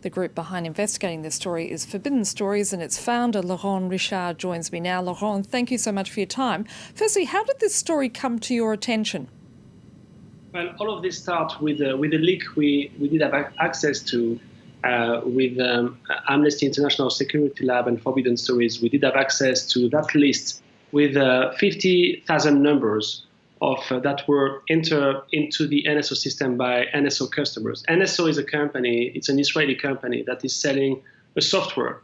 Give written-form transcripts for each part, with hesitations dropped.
The group behind investigating this story is Forbidden Stories, and its founder, Laurent Richard, joins me now. Laurent, thank you so much for your time. Firstly, how did this story come to your attention? Well, all of this starts with a leak we did have access to with Amnesty International Security Lab and Forbidden Stories. We did have access to that list with 50,000 numbers of that were entered into the NSO system by NSO customers. NSO is a company, it's an Israeli company that is selling a software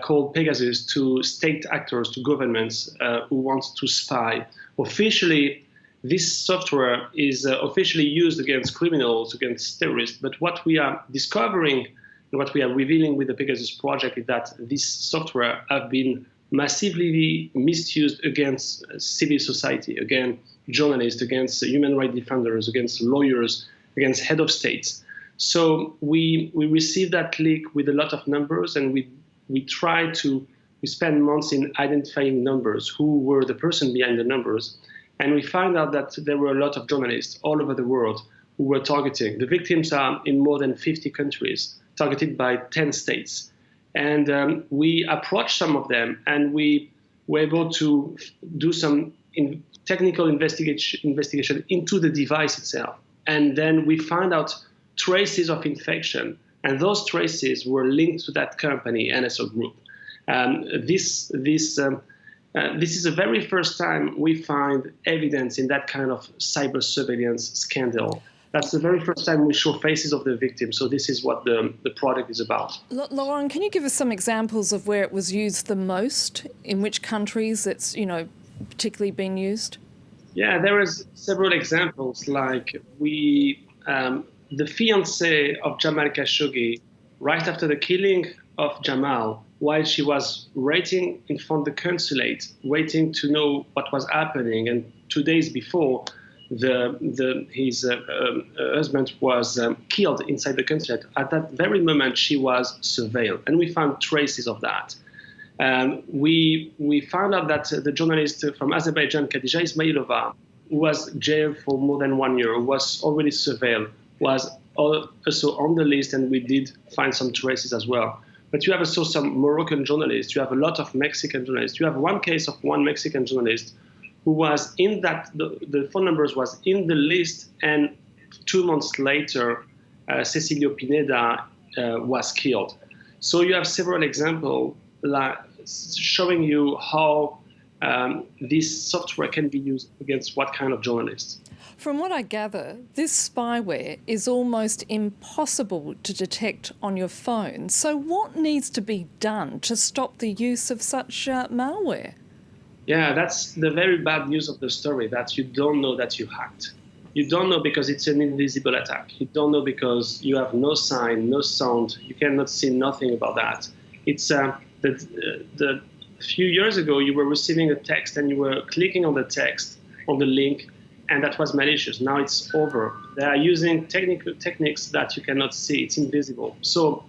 called Pegasus to state actors, to governments who want to spy. Officially, this software is officially used against criminals, against terrorists. But what we are discovering and what we are revealing with the Pegasus project is that this software have been massively misused against civil society, against journalists, against human rights defenders, against lawyers, against head of states. So we received that leak with a lot of numbers, and we spent months in identifying numbers, who were the person behind the numbers. And we found out that there were a lot of journalists all over the world who were targeting. The victims are in more than 50 countries, targeted by 10 states. And we approached some of them, and we were able to do some technical investigation into the device itself. And then we found out traces of infection, and those traces were linked to that company, NSO Group. This is the very first time we find evidence in that kind of cyber surveillance scandal. That's the very first time we show faces of the victims. So this is what the product is about. Laurent, can you give us some examples of where it was used the most? In which countries it's, particularly been used? Yeah, there is several examples. Like the fiancé of Jamal Khashoggi, right after the killing of Jamal, while she was waiting in front of the consulate, waiting to know what was happening, and 2 days before, his husband was killed inside the consulate. At that very moment, she was surveilled, and we found traces of that. We found out that the journalist from Azerbaijan, Khadija Ismailova, who was jailed for more than 1 year, was already surveilled, was also on the list, and we did find some traces as well. But you have also some Moroccan journalists. You have a lot of Mexican journalists. You have one case of one Mexican journalist who was in that, the phone numbers was in the list, and 2 months later, Cecilio Pineda was killed. So you have several examples showing you how this software can be used against what kind of journalists. From what I gather, this spyware is almost impossible to detect on your phone. So what needs to be done to stop the use of such malware? Yeah, that's the very bad news of the story, that you don't know that you hacked. You don't know because it's an invisible attack. You don't know because you have no sign, no sound. You cannot see nothing about that. It's the few years ago, you were receiving a text and you were clicking on the text, on the link, and that was malicious. Now it's over. They are using techniques that you cannot see. It's invisible. So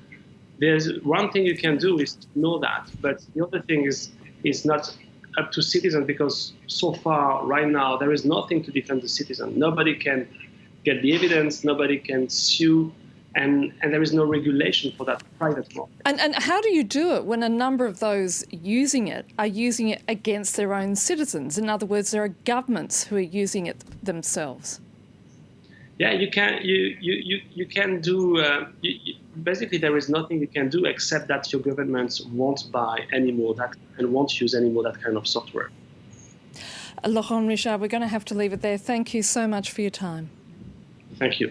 there's one thing you can do is to know that, but the other thing is not up to citizens, because so far, right now, there is nothing to defend the citizen. Nobody can get the evidence, nobody can sue, and there is no regulation for that private market. And how do you do it when a number of those using it are using it against their own citizens? In other words, there are governments who are using it themselves. Yeah, you can do. Basically, there is nothing you can do except that your governments won't buy anymore that and won't use anymore that kind of software. Laurent Richard, we're going to have to leave it there. Thank you so much for your time. Thank you.